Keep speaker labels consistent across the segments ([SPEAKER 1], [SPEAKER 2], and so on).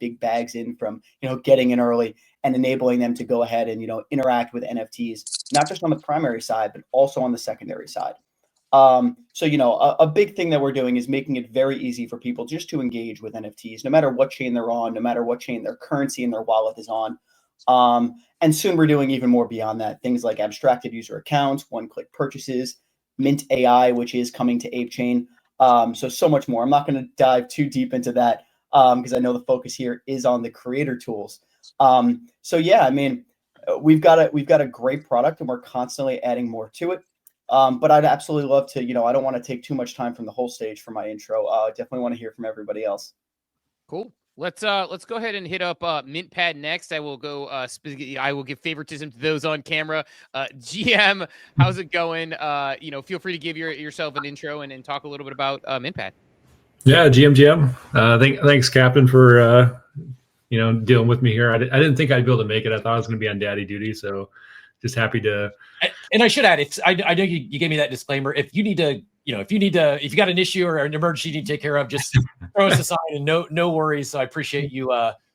[SPEAKER 1] big bags in from, getting in early and enabling them to go ahead and, interact with NFTs, not just on the primary side, but also on the secondary side. So, a big thing that we're doing is making it very easy for people just to engage with NFTs, no matter what chain they're on, no matter what chain their currency in their wallet is on. And soon we're doing even more beyond that. Things like abstracted user accounts, one-click purchases, Mint AI, which is coming to Apechain. So much more. I'm not going to dive too deep into that because I know the focus here is on the creator tools. So yeah, I mean, we've got a great product and we're constantly adding more to it. But I'd absolutely love to, I don't want to take too much time from the whole stage for my intro. Definitely want to hear from everybody else.
[SPEAKER 2] Cool. Let's go ahead and hit up Mintpad next. I will go. I will give favoritism to those on camera. GM, how's it going? Feel free to give yourself an intro and talk a little bit about Mintpad.
[SPEAKER 3] Yeah, GM. Thanks, Captain, for dealing with me here. I didn't think I'd be able to make it. I thought I was going to be on daddy duty, so just happy to.
[SPEAKER 4] And I should add, I know you gave me that disclaimer. If you got an issue or an emergency you need to take care of, just throw us aside and no worries. So I appreciate you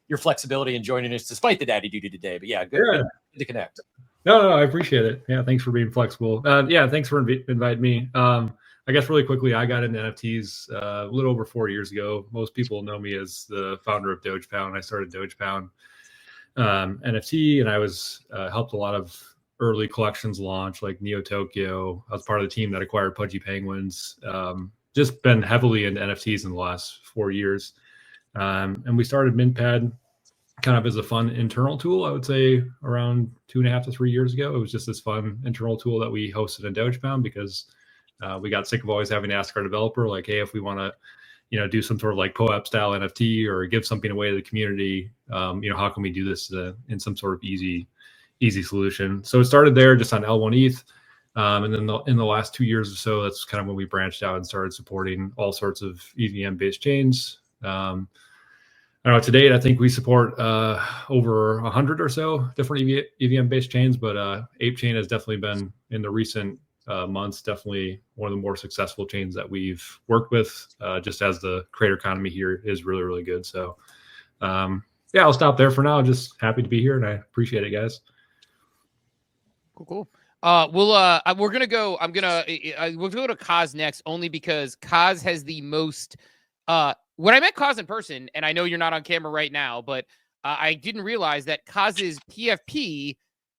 [SPEAKER 4] your flexibility and joining us despite the daddy duty today. But good to connect.
[SPEAKER 3] No, I appreciate it. Yeah, thanks for being flexible. Thanks for inviting me. I guess really quickly, I got into NFTs a little over 4 years ago. Most people know me as the founder of DogePound. I started DogePound NFT, and I was helped a lot of early collections launch like Neo Tokyo. I was part of the team that acquired Pudgy Penguins. Just been heavily into NFTs in the last 4 years. And we started Mintpad kind of as a fun internal tool, I would say around 2.5 to 3 years ago. It was just this fun internal tool that we hosted in DogePound because we got sick of always having to ask our developer, like, hey, if we want to, do some sort of like POAP style NFT or give something away to the community, how can we do this in some sort of easy solution? So it started there just on L1 ETH. And then in the last 2 years or so, that's kind of when we branched out and started supporting all sorts of EVM-based chains. I don't know, to date, I think we support over 100 or so different EVM-based chains, but Apechain has definitely been, in the recent months, definitely one of the more successful chains that we've worked with, just as the creator economy here is really, really good. So I'll stop there for now. Just happy to be here, and I appreciate it, guys.
[SPEAKER 2] Cool. We're gonna go. We'll go to Kaz next, only because Kaz has the most. When I met Kaz in person, and I know you're not on camera right now, but I didn't realize that Kaz's PFP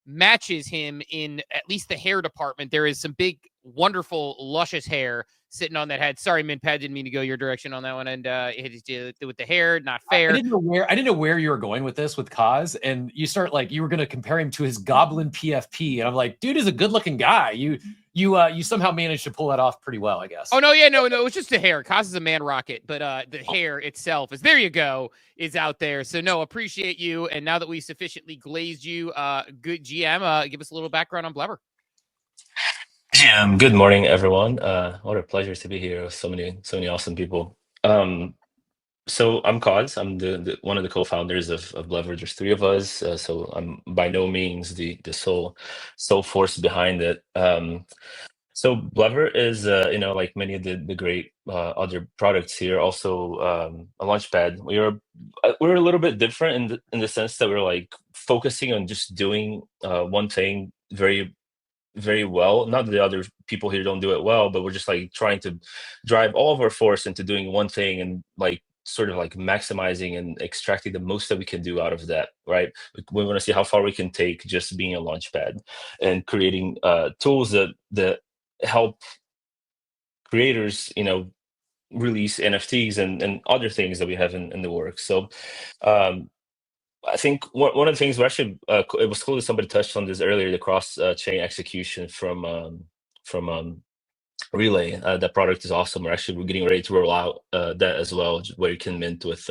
[SPEAKER 2] matches him in at least the hair department. There is some big, wonderful, luscious hair sitting on that head. Sorry, Mintpad, didn't mean to go your direction on that one. And with the hair, not fair. I
[SPEAKER 4] didn't know where you were going with this with Kaz, and you were going to compare him to his Goblin PFP, and I'm like, dude is a good looking guy. You somehow managed to pull that off pretty well, I guess.
[SPEAKER 2] Oh no, it was just the hair. Kaz is a man rocket, but the hair itself is out there. So no, appreciate you. And now that we sufficiently glazed you, good GM, give us a little background on Blever.
[SPEAKER 5] Good morning, everyone. What a pleasure to be here with so many awesome people. So I'm Kaz. I'm the one of the co-founders of Blever. There's three of us, so I'm by no means the sole force behind it. So Blever is, like many of the great other products here, also a Launchpad. We're a little bit different in the sense that we're like focusing on just doing one thing very, very well. Not that the other people here don't do it well, but we're just like trying to drive all of our force into doing one thing and like sort of like maximizing and extracting the most that we can do out of that, right? We want to see how far we can take just being a Launchpad and creating tools that help creators, release NFTs and other things that we have in the works. So I think one of the things it was cool that somebody touched on this earlier, the cross chain execution from Relay. That product is awesome. We're getting ready to roll out that as well, where you can mint with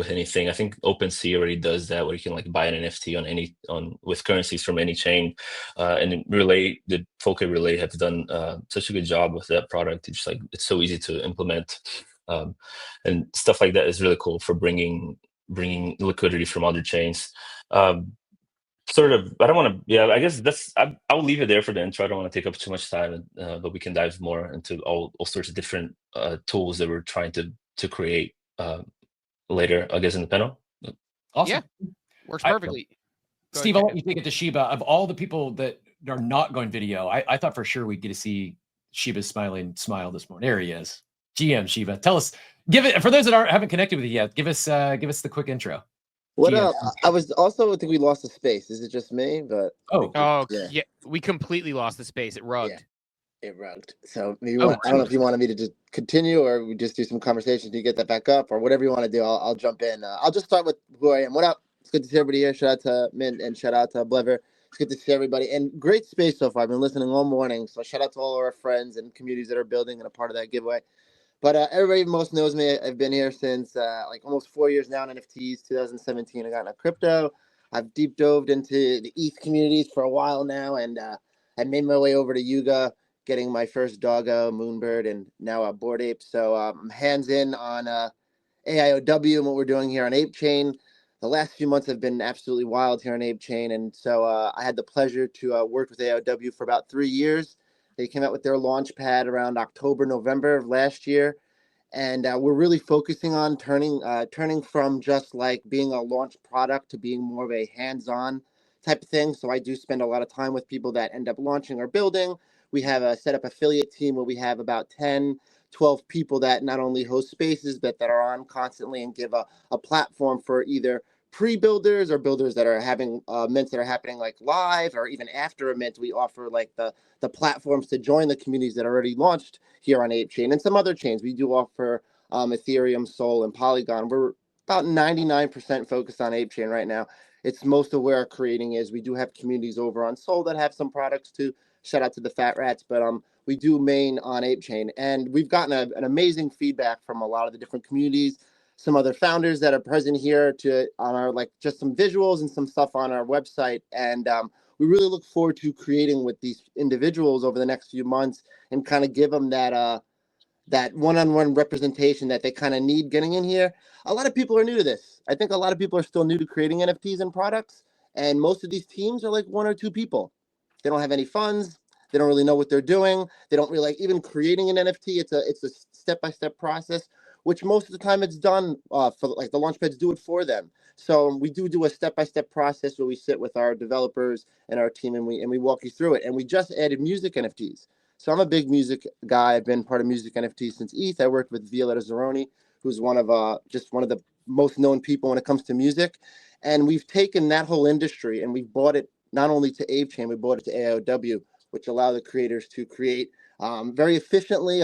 [SPEAKER 5] anything. I think OpenSea already does that, where you can like buy an NFT with currencies from any chain. And Relay, the Folk Relay, have done such a good job with that product. It's like it's so easy to implement, and stuff like that is really cool for bringing liquidity from other chains. Sort of, I don't want to. I guess I'll leave it there for the intro. I don't want to take up too much time, but we can dive more into all sorts of different tools that we're trying to create later, I guess, in the panel.
[SPEAKER 4] Awesome.
[SPEAKER 2] Works
[SPEAKER 4] I-
[SPEAKER 2] perfectly. Go
[SPEAKER 4] Steve,
[SPEAKER 2] ahead,
[SPEAKER 4] I'll let you take it to Shiba. Of all the people that are not going video, I thought for sure we'd get to see Shiba's smiling smile this morning. There he is. GM Shiba. Tell us, give it for those that haven't connected with you yet, give us the quick intro.
[SPEAKER 6] What
[SPEAKER 4] GM.
[SPEAKER 6] up? I was also, I think we lost the space. Is it just me? But
[SPEAKER 2] Oh,
[SPEAKER 6] Yeah.
[SPEAKER 2] yeah. We completely lost the space. It rugged.
[SPEAKER 6] it rugged. So maybe
[SPEAKER 4] Oh,
[SPEAKER 6] I don't know if you wanted me to just continue or we just do some conversation to get that back up or whatever you want to do. I'll jump in. I'll just start with who I am. What up? It's good to see everybody here. Shout out to Mint and shout out to Blever. It's good to see everybody and great space so far. I've been listening all morning. So shout out to all our friends and communities that are building and a part of that giveaway. But everybody most knows me. I've been here since like almost 4 years now in NFTs. 2017, I got into crypto. I've deep dove into the ETH communities for a while now, and I made my way over to Yuga, getting my first doggo, Moonbird, and now a Bored Ape. So I'm hands in on AIOW and what we're doing here on Apechain. The last few months have been absolutely wild here on Apechain, and so I had the pleasure to work with AIOW for about 3 years. They came out with their Launchpad around October, November of last year, and we're really focusing on turning from just like being a launch product to being more of a hands-on type of thing. So I do spend a lot of time with people that end up launching or building. We have a set up affiliate team where we have about 10, 12 people that not only host spaces, but that are on constantly and give a platform for either pre-builders or builders that are having mints that are happening like live or even after a mint. We offer like the platforms to join the communities that are already launched here on Apechain and some other chains. We do offer Ethereum, Sol, and Polygon. We're about 99% focused on Apechain right now. It's most of where our creating is. We do have communities over on Sol that have some products too. Shout out to the Fat Rats, but we do main on Apechain, and we've gotten an amazing feedback from a lot of the different communities. Some other founders that are present here on our like just some visuals and some stuff on our website, and we really look forward to creating with these individuals over the next few months and kind of give them that one-on-one representation that they kind of need getting in here. A lot of people are new to this. I think a lot of people are still new to creating NFTs and products, and most of these teams are like 1 or 2 people. They don't have any funds. They don't really know what they're doing. They don't really like even creating an NFT. It's a step-by-step process, which most of the time it's done for like the Launchpads do it for them. So we do a step-by-step process where we sit with our developers and our team and we walk you through it. And we just added music NFTs. So I'm a big music guy. I've been part of music NFTs since ETH. I worked with Violetta Zeroni, who's one of the most known people when it comes to music. And we've taken that whole industry and we've brought it not only to Apechain, we brought it to AIOW, which allow the creators to create very efficiently,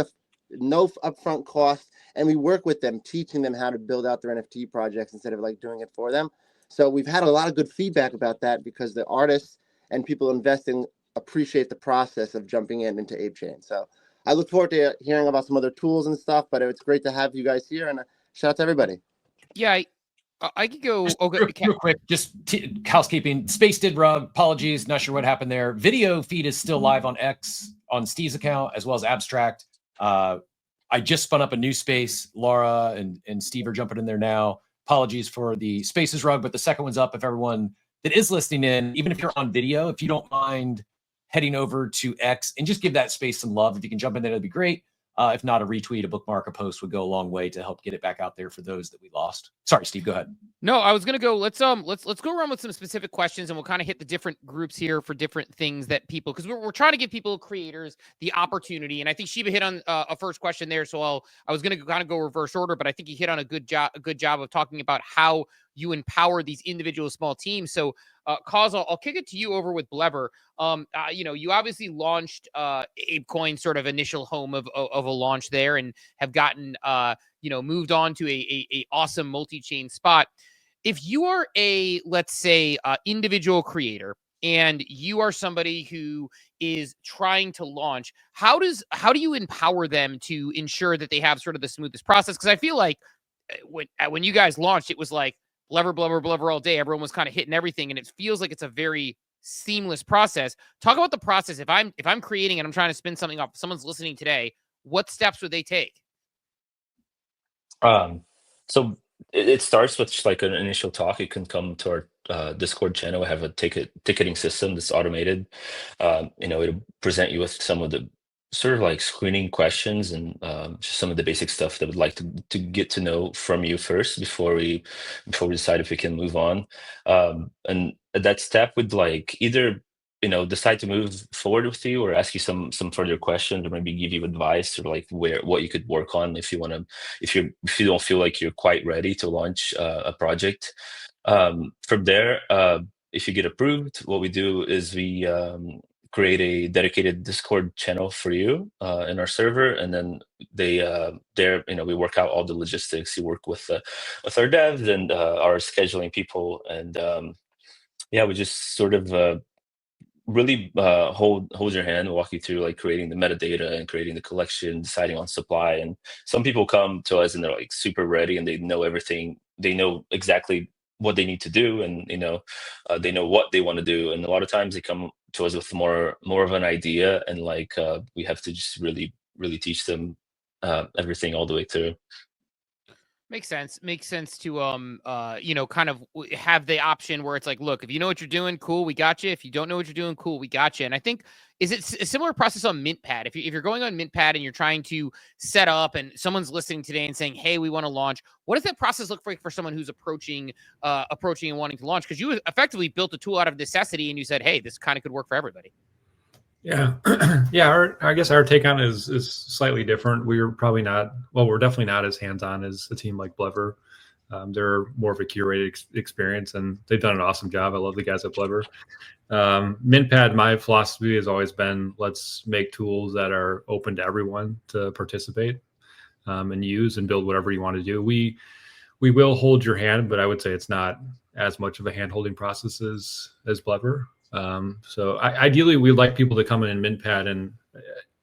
[SPEAKER 6] no upfront cost, and we work with them, teaching them how to build out their NFT projects instead of like doing it for them. So we've had a lot of good feedback about that because the artists and people investing appreciate the process of jumping into Apechain. So I look forward to hearing about some other tools and stuff, but it's great to have you guys here, and shout out to everybody.
[SPEAKER 2] Yeah, I could go. Okay,
[SPEAKER 4] Real quick, just housekeeping. Space did rug. Apologies, not sure what happened there. Video feed is still live on X on Steve's account as well as Abstract. I just spun up a new space. Laura and Steve are jumping in there now. Apologies for the spaces rug, but the second one's up. If everyone that is listening in, even if you're on video, if you don't mind heading over to X and just give that space some love, if you can jump in there, that'd be great. If not, a retweet, a bookmark, a post would go a long way to help get it back out there for those that we lost. Sorry, Steve, go ahead.
[SPEAKER 2] No, I was gonna go. Let's go around with some specific questions, and we'll kind of hit the different groups here for different things that people, because we're trying to give people, creators, the opportunity. And I think Shiba hit on a first question there, so I was gonna kind of go reverse order, but I think he hit on a good job of talking about how you empower these individual small teams. So, Cause, I'll kick it to you over with Blever. You obviously launched Apecoin, sort of initial home of a launch there, and have gotten moved on to a awesome multi-chain spot. If you are a, let's say, individual creator, and you are somebody who is trying to launch, how do you empower them to ensure that they have sort of the smoothest process? Because I feel like when you guys launched, it was like Blever all day. Everyone was kind of hitting everything, and it feels like it's a very seamless process. Talk about the process. If I'm creating and I'm trying to spin something up, someone's listening today, what steps would they take?
[SPEAKER 5] So it starts with just like an initial talk. You can come to our Discord channel. We have a ticketing system that's automated. It'll present you with some of the sort of like screening questions and just some of the basic stuff that would like to get to know from you first before we decide if we can move on. And at that step, would like either decide to move forward with you or ask you some further questions or maybe give you advice or like what you could work on if you want to if you don't feel like you're quite ready to launch a project. From there, if you get approved, what we do is we create a dedicated Discord channel for you in our server, and then there we work out all the logistics. You work with our devs and our scheduling people, and yeah, we just sort of really hold your hand, walk you through like creating the metadata and creating the collection, deciding on supply. And some people come to us and they're like super ready and they know everything. They know exactly what they need to do, and they know what they want to do. And a lot of times they come to us with more of an idea, and like we have to just really teach them everything all the way through.
[SPEAKER 2] Makes sense. Makes sense to kind of have the option where it's like, look, if you know what you're doing, cool, we got you. If you don't know what you're doing, cool, we got you. And I think is it a similar process on Mintpad? If you're going on Mintpad and you're trying to set up, and someone's listening today and saying, hey, we want to launch, what does that process look like for someone who's approaching and wanting to launch? Because you effectively built a tool out of necessity, and you said, hey, this kind of could work for everybody.
[SPEAKER 3] Yeah, yeah. I guess our take on it is slightly different. We're definitely not as hands-on as a team like Blever. They're more of a curated experience, and they've done an awesome job. I love the guys at Blever. Mintpad, my philosophy has always been, let's make tools that are open to everyone to participate and use and build whatever you want to do. We will hold your hand, but I would say it's not as much of a hand-holding process as Blever. So ideally, we'd like people to come in Mintpad, and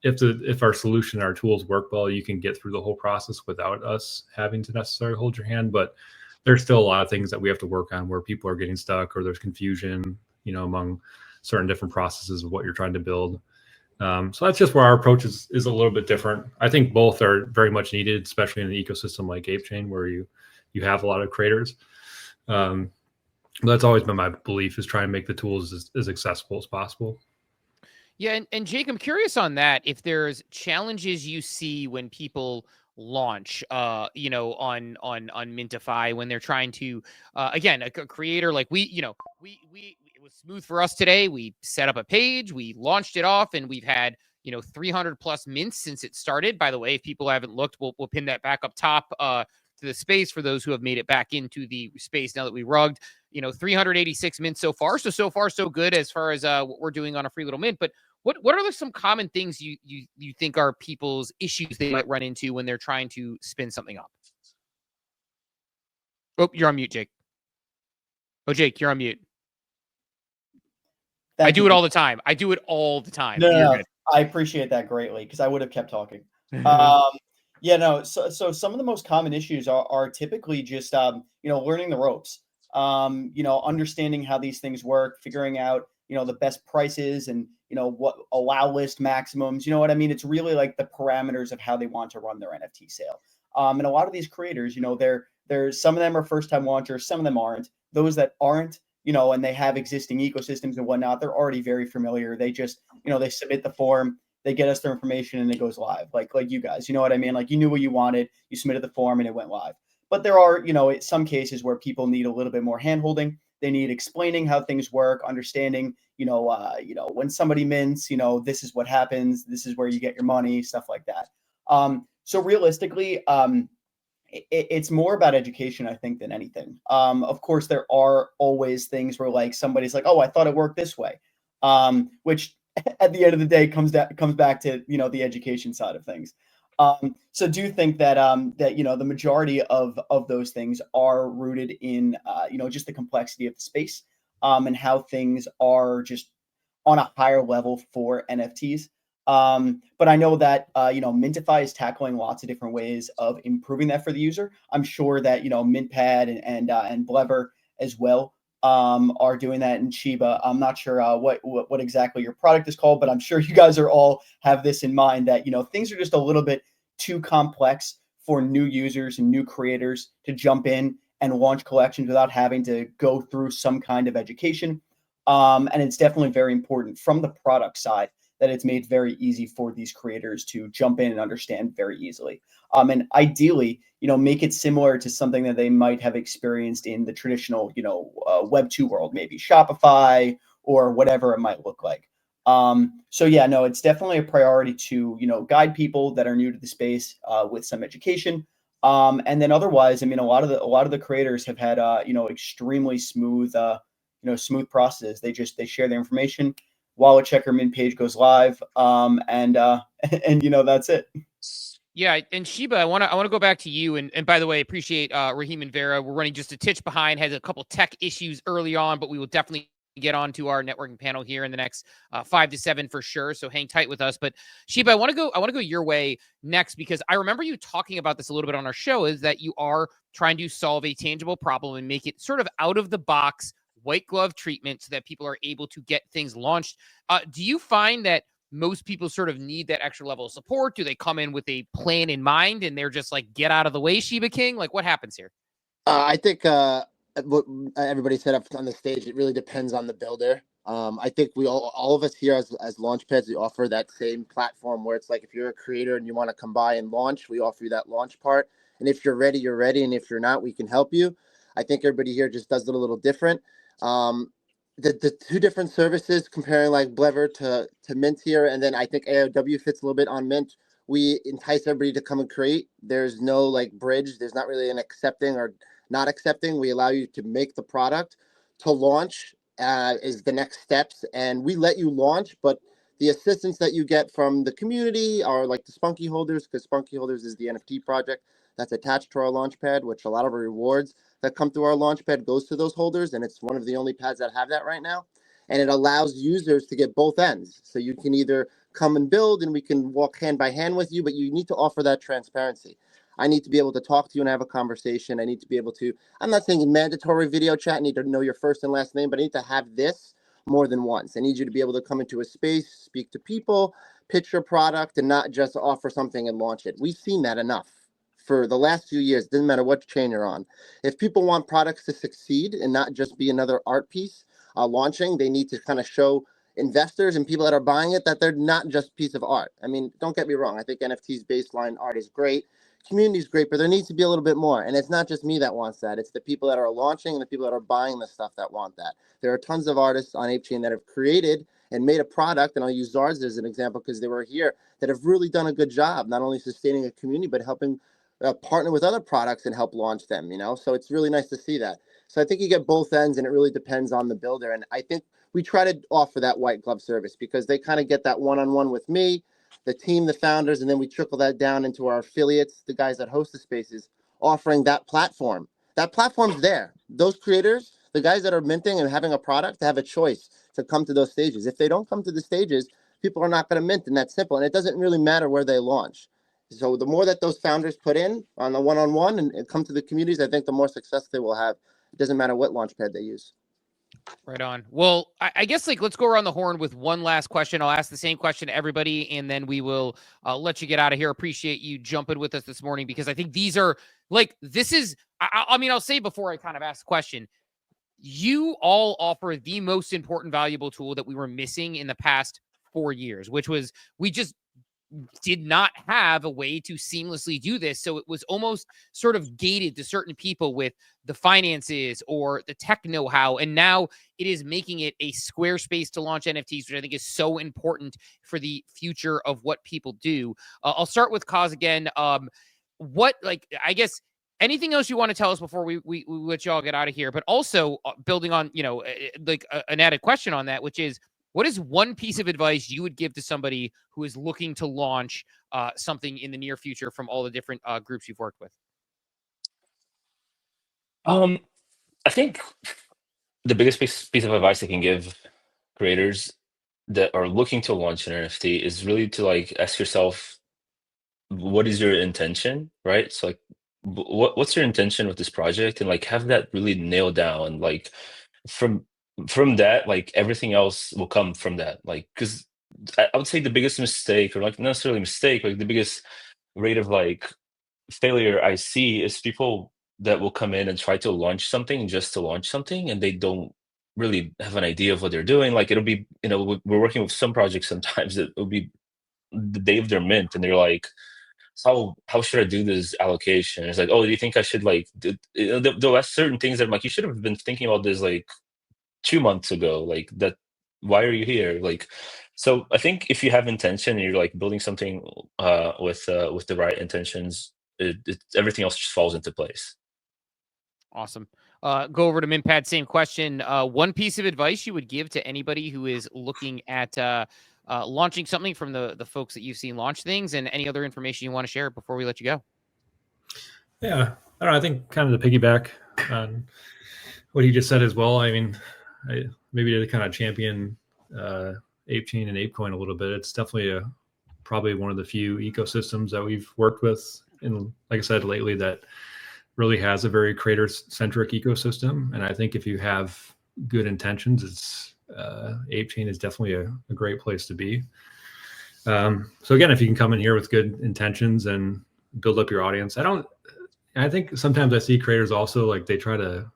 [SPEAKER 3] if our solution, our tools work well, you can get through the whole process without us having to necessarily hold your hand. But there's still a lot of things that we have to work on where people are getting stuck or there's confusion, among certain different processes of what you're trying to build. So that's just where our approach is a little bit different. I think both are very much needed, especially in an ecosystem like Apechain, where you have a lot of creators. That's always been my belief, is try and make the tools as accessible as possible.
[SPEAKER 2] Yeah, and Jake, I'm curious on that. If there's challenges you see when people launch, on Mintify, when they're trying to, again, a creator like we it was smooth for us today. We set up a page, we launched it off, and we've had 300 plus mints since it started. By the way, if people haven't looked, we'll pin that back up top to the space for those who have made it back into the space now that we rugged. 386 mints so far. So far, so good as far as what we're doing on a free little mint. But what are some common things you think are people's issues they might run into when they're trying to spin something up? Oh, you're on mute, Jake. Oh, Jake, you're on mute. I do it all the time.
[SPEAKER 1] No, I appreciate that greatly, because I would have kept talking. Yeah, no. So some of the most common issues are typically just learning the ropes. Understanding how these things work, figuring out the best prices and what allow list maximums. You know what I mean? It's really like the parameters of how they want to run their NFT sale. And a lot of these creators, they're some of them are first time launchers, some of them aren't. Those that aren't, and they have existing ecosystems and whatnot, they're already very familiar. They just they submit the form, they get us their information, and it goes live. Like you guys, you know what I mean? Like, you knew what you wanted, you submitted the form, and it went live. But there are, some cases where people need a little bit more handholding. They need explaining how things work, understanding, when somebody mints, this is what happens, this is where you get your money, stuff like that. So realistically, it's more about education, I think, than anything. Of course, there are always things where like somebody's like, oh, I thought it worked this way, which at the end of the day comes back to the education side of things. So do you think that the majority of those things are rooted in just the complexity of the space, and how things are just on a higher level for NFTs? But I know that Mintify is tackling lots of different ways of improving that for the user. I'm sure that Mintpad and Blever as well are doing that in Shiba. I'm not sure what exactly your product is called, but I'm sure you guys are all have this in mind, that things are just a little bit too complex for new users and new creators to jump in and launch collections without having to go through some kind of education. And it's definitely very important from the product side that it's made very easy for these creators to jump in and understand very easily. And ideally, make it similar to something that they might have experienced in the traditional, Web 2 world, maybe Shopify or whatever it might look like. So yeah, no, it's definitely a priority to, guide people that are new to the space with some education. And then otherwise, I mean, a lot of the creators have had, extremely smooth, smooth processes. They share their information. Wallet checker mint page goes live. And that's it.
[SPEAKER 2] Yeah, and Shiba, I want to go back to you. And by the way, appreciate Raheem and Vera. We're running just a titch behind. Had a couple tech issues early on, but we will definitely get on to our networking panel here in the next 5 to 7 for sure. So hang tight with us. But Shiba, I want to go your way next, because I remember you talking about this a little bit on our show, is that you are trying to solve a tangible problem and make it sort of out of the box white glove treatment so that people are able to get things launched. Do you find that most people sort of need that extra level of support? Do they come in with a plan in mind and they're just like, get out of the way, Shiba King? Like, what happens here?
[SPEAKER 6] I think what everybody said up on the stage, it really depends on the builder. I think we all of us here as Launchpads, we offer that same platform where it's like, if you're a creator and you want to come by and launch, we offer you that launch part. And if you're ready, you're ready. And if you're not, we can help you. I think everybody here just does it a little different. The two different services, comparing like Blever to Mint here, and then I think AIOW fits a little bit on Mint. We entice everybody to come and create. There's no like bridge. There's not really an accepting or not accepting. We allow you to make the product. To launch is the next steps, and we let you launch, but the assistance that you get from the community are like the Spunky holders, because Spunky holders is the NFT project that's attached to our Launchpad, which a lot of our rewards that come through our Launchpad goes to those holders, and it's one of the only pads that have that right now. And it allows users to get both ends. So you can either come and build and we can walk hand by hand with you, but you need to offer that transparency. I need to be able to talk to you and have a conversation. I need to be able to, I'm not saying mandatory video chat, I need to know your first and last name, but I need to have this more than once. I need you to be able to come into a space, speak to people, pitch your product, and not just offer something and launch it. We've seen that enough for the last few years. Doesn't matter what chain you're on. If people want products to succeed and not just be another art piece launching, they need to kind of show investors and people that are buying it that they're not just a piece of art. I mean, don't get me wrong. I think NFT's baseline art is great. Community is great, but there needs to be a little bit more. And it's not just me that wants that. It's the people that are launching and the people that are buying the stuff that want that. There are tons of artists on Apechain that have created and made a product, and I'll use Zards as an example because they were here, that have really done a good job, not only sustaining a community, but helping partner with other products and help launch them, So it's really nice to see that. So I think you get both ends, and it really depends on the builder. And I think we try to offer that white glove service because they kind of get that one-on-one with me, the team, the founders, and then we trickle that down into our affiliates, the guys that host the spaces, offering that platform. That platform's there. Those creators, the guys that are minting and having a product, have a choice to come to those stages. If they don't come to the stages, people are not going to mint, and that's simple. And it doesn't really matter where they launch. So the more that those founders put in on the one-on-one and come to the communities, I think the more success they will have. It doesn't matter what Launchpad they use.
[SPEAKER 2] Right on. Well, I guess let's go around the horn with one last question. I'll ask the same question to everybody, and then we will let you get out of here. Appreciate you jumping with us this morning, because I think these are I'll say before I kind of ask the question, you all offer the most important, valuable tool that we were missing in the past 4 years, which was we just did not have a way to seamlessly do this. So it was almost sort of gated to certain people with the finances or the tech know-how. And now it is making it a square space to launch NFTs, which I think is so important for the future of what people do. I'll start with Kaz again. I guess anything else you want to tell us before we let you all get out of here, but also building on, an added question on that, which is, what is one piece of advice you would give to somebody who is looking to launch something in the near future from all the different groups you've worked with?
[SPEAKER 5] I think the biggest piece of advice I can give creators that are looking to launch an NFT is really to ask yourself, what is your intention, right? So what's your intention with this project, and have that really nailed down. From that, everything else will come from that. Because I would say the biggest mistake, or not necessarily mistake, the biggest rate of failure I see is people that will come in and try to launch something just to launch something, and they don't really have an idea of what they're doing. Like it'll be, we're working with some projects sometimes that it'll be the day of their mint, and they're like, how should I do this allocation? It's like, oh, do you think I should like they'll ask certain things that I'm like, you should have been thinking about this like 2 months ago, like that. Why are you here? Like, so I think if you have intention and you're like building something with the right intentions, everything else just falls into place.
[SPEAKER 2] Awesome. Go over to Mintpad. Same question. One piece of advice you would give to anybody who is looking at launching something from the folks that you've seen launch things, and any other information you want to share before we let you go.
[SPEAKER 3] Yeah, I don't know. I think kind of to piggyback on what he just said as well. I mean, maybe to kind of champion Apechain and Apecoin a little bit. It's definitely probably one of the few ecosystems that we've worked with, and like I said, lately, that really has a very creator-centric ecosystem. And I think if you have good intentions, it's Apechain is definitely a great place to be. So again, if you can come in here with good intentions and build up your audience, I think sometimes I see creators also like they try to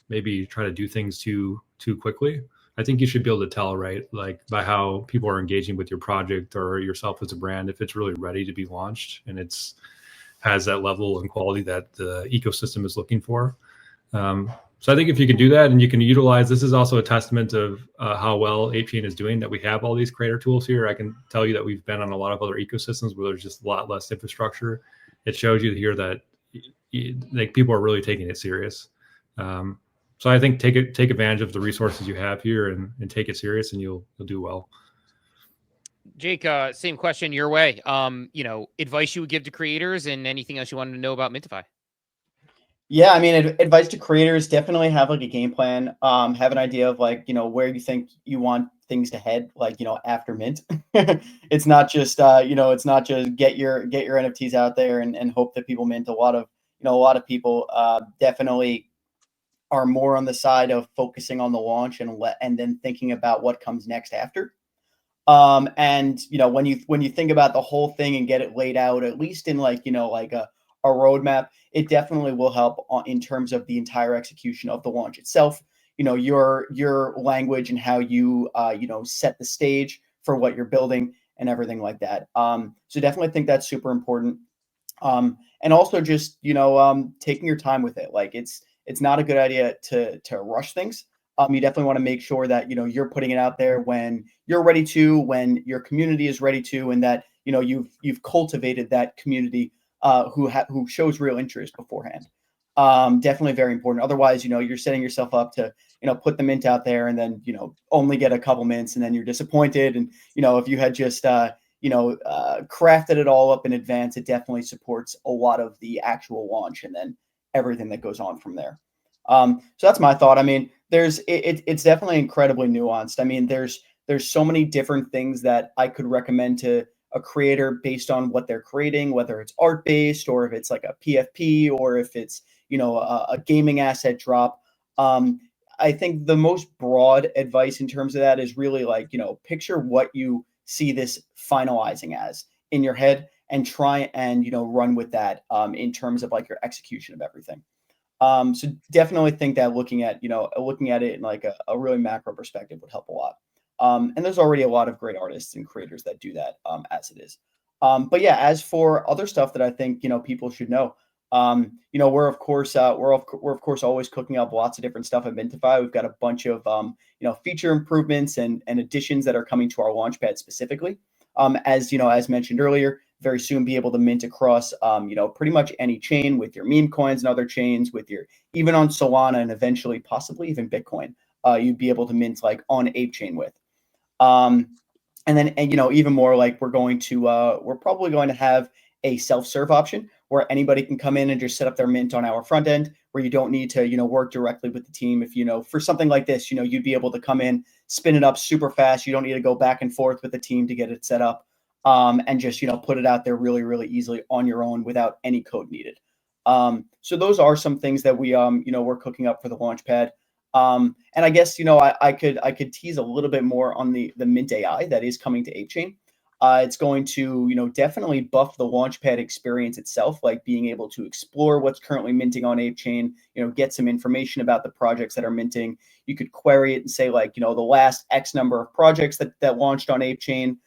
[SPEAKER 3] do things too quickly. I think you should be able to tell, right, like by how people are engaging with your project or yourself as a brand, if it's really ready to be launched and has that level and quality that the ecosystem is looking for. So I think if you can do that and you can utilize, this is also a testament of how well Apechain is doing, that we have all these creator tools here. I can tell you that we've been on a lot of other ecosystems where there's just a lot less infrastructure. It shows you here that like people are really taking it serious. So I think take advantage of the resources you have here and take it serious, and you'll do well.
[SPEAKER 2] Jake, same question your way. Advice you would give to creators, and anything else you wanted to know about Mintify.
[SPEAKER 1] Yeah, I mean, advice to creators: definitely have like a game plan. Have an idea of like where you think you want things to head. Like after mint, it's not just it's not just get your NFTs out there and hope that people mint. A lot of people definitely are more on the side of focusing on the launch and then thinking about what comes next after. And when you think about the whole thing and get it laid out, at least in like a roadmap, it definitely will help in terms of the entire execution of the launch itself. Your language and how you set the stage for what you're building and everything like that. So definitely think that's super important. And also just taking your time with it. Like it's not a good idea to rush things. You definitely want to make sure that you're putting it out there when you're ready to, when your community is ready to, and that you've cultivated that community who shows real interest beforehand. Definitely very important. Otherwise, you're setting yourself up to put the mint out there and then only get a couple mints, and then you're disappointed. And if you had just crafted it all up in advance, it definitely supports a lot of the actual launch and then everything that goes on from there. So that's my thought. I mean, it's definitely incredibly nuanced. I mean, there's so many different things that I could recommend to a creator based on what they're creating, whether it's art based or if it's like a PFP or if it's a gaming asset drop. I think the most broad advice in terms of that is really like picture what you see this finalizing as in your head and try and run with that in terms of like your execution of everything. So definitely think that looking at it in like a really macro perspective would help a lot. And there's already a lot of great artists and creators that do that as it is. But yeah, as for other stuff that I think people should know, we're of course always cooking up lots of different stuff at Mintify. We've got a bunch of feature improvements and additions that are coming to our Launchpad specifically. As mentioned earlier, very soon be able to mint across pretty much any chain with your meme coins and other chains, with your even on Solana and eventually possibly even Bitcoin. You'd be able to mint like on Apechain with. And then even more like we're probably going to have a self-serve option where anybody can come in and just set up their mint on our front end, where you don't need to work directly with the team. If for something like this, you'd be able to come in, spin it up super fast. You don't need to go back and forth with the team to get it set up. And just put it out there really, really easily on your own without any code needed. So those are some things that we're cooking up for the Launchpad. And I guess I could tease a little bit more on the Mint AI that is coming to Apechain. It's going to, definitely buff the Launchpad experience itself, like being able to explore what's currently minting on Apechain, get some information about the projects that are minting. You could query it and say, like, the last X number of projects that launched on Apechain.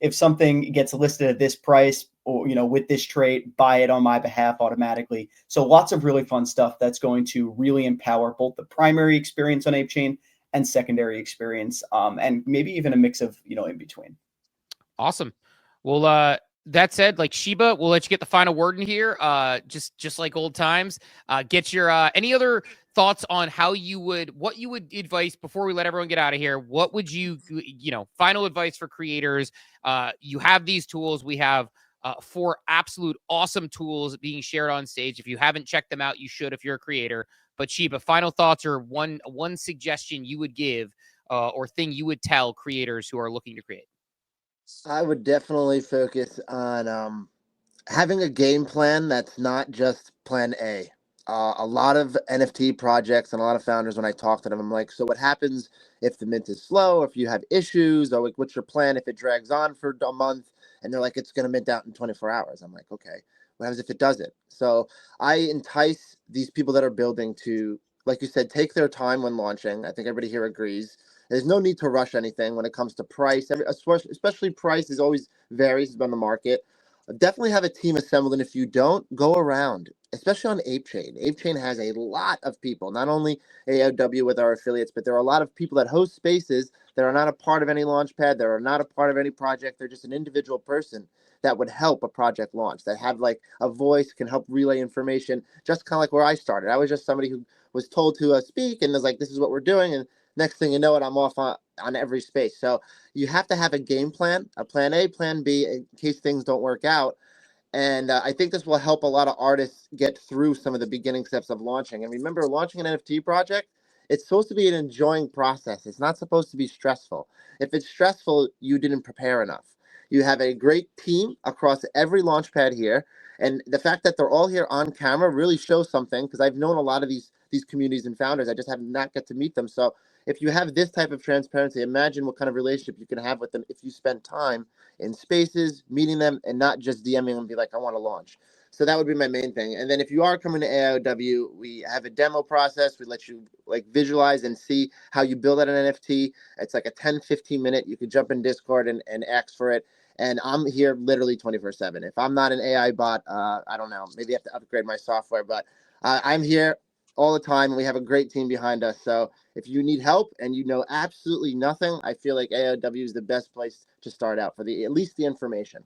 [SPEAKER 1] If something gets listed at this price, or with this trait, buy it on my behalf automatically. So lots of really fun stuff that's going to really empower both the primary experience on Apechain and secondary experience, and maybe even a mix of in between.
[SPEAKER 2] Awesome. Well, that said, like, Shiba, we'll let you get the final word in here. Just like old times. Get your any other thoughts on what you would advise before we let everyone get out of here? What would you final advice for creators? You have these tools. We have 4 absolute awesome tools being shared on stage. If you haven't checked them out, you should if you're a creator. But Shiba, final thoughts or one suggestion you would give or thing you would tell creators who are looking to create?
[SPEAKER 6] I would definitely focus on having a game plan that's not just plan A. A lot of NFT projects and a lot of founders, when I talk to them, I'm like, so what happens if the mint is slow, if you have issues, or like, what's your plan if it drags on for a month? And they're like, it's going to mint out in 24 hours. I'm like, okay, what happens if it doesn't? So I entice these people that are building to, like you said, take their time when launching. I think everybody here agrees. There's no need to rush anything when it comes to price. Especially price is always varies on the market. Definitely have a team assembled, and if you don't, go around, especially on Apechain. Apechain has a lot of people, not only AIOW with our affiliates, but there are a lot of people that host spaces that are not a part of any Launchpad, that are not a part of any project. They're just an individual person that would help a project launch, that have like a voice, can help relay information, just kind of like where I started. I was just somebody who was told to speak and was like, this is what we're doing, and next thing you know it, I'm off on every space. So you have to have a game plan, a plan A, plan B, in case things don't work out. And I think this will help a lot of artists get through some of the beginning steps of launching. And remember, launching an NFT project, it's supposed to be an enjoying process. It's not supposed to be stressful. If it's stressful, you didn't prepare enough. You have a great team across every Launchpad here. And the fact that they're all here on camera really shows something, because I've known a lot of these communities and founders. I just have not get to meet them. So if you have this type of transparency, imagine what kind of relationship you can have with them if you spend time in spaces, meeting them, and not just DMing them and be like, I want to launch. So that would be my main thing. And then if you are coming to AIOW, we have a demo process. We let you like visualize and see how you build out an NFT. It's like a 10-15 minute. You could jump in Discord and ask for it. And I'm here literally 24/7. If I'm not an AI bot, I don't know, maybe I have to upgrade my software, but I'm here all the time, and we have a great team behind us. So if you need help and you know absolutely nothing, I feel like AIOW is the best place to start out for at least the information.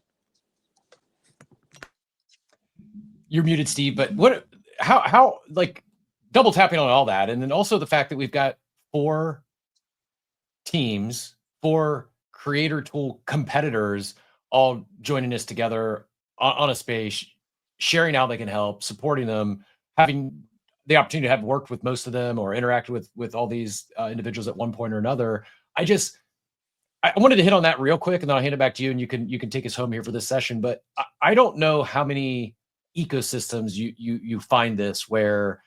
[SPEAKER 4] You're muted, Steve, but how like double tapping on all that. And then also the fact that we've got 4 teams, 4 creator tool competitors all joining us together on a space, sharing how they can help, supporting them, having the opportunity to have worked with most of them or interacted with all these individuals at one point or another. I wanted to hit on that real quick, and then I'll hand it back to you, and you can take us home here for this session. But I don't know how many ecosystems you find this where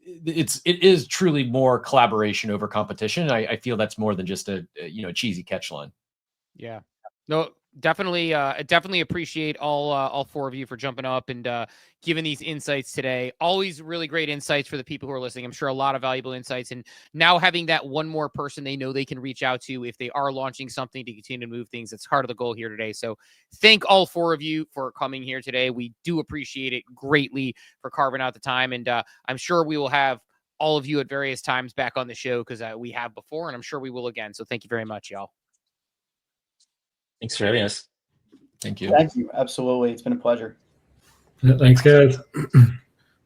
[SPEAKER 4] it is truly more collaboration over competition. I feel that's more than just a cheesy catch line.
[SPEAKER 2] Yeah. No, definitely appreciate all 4 of you for jumping up and giving these insights today. Always really great insights for the people who are listening. I'm sure a lot of valuable insights, and now having that one more person they know they can reach out to if they are launching something to continue to move things. That's part of the goal here today. So thank all 4 of you for coming here today. We do appreciate it greatly for carving out the time, and I'm sure we will have all of you at various times back on the show, because we have before, and I'm sure we will again. So thank you very much, y'all.
[SPEAKER 5] Thanks for having us.
[SPEAKER 4] Thank you.
[SPEAKER 1] Thank you. Absolutely. It's been a pleasure.
[SPEAKER 3] Yeah, thanks, guys.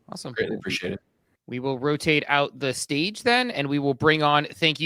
[SPEAKER 2] Awesome.
[SPEAKER 4] Greatly appreciate it.
[SPEAKER 2] We will rotate out the stage then, and we will bring on, thank you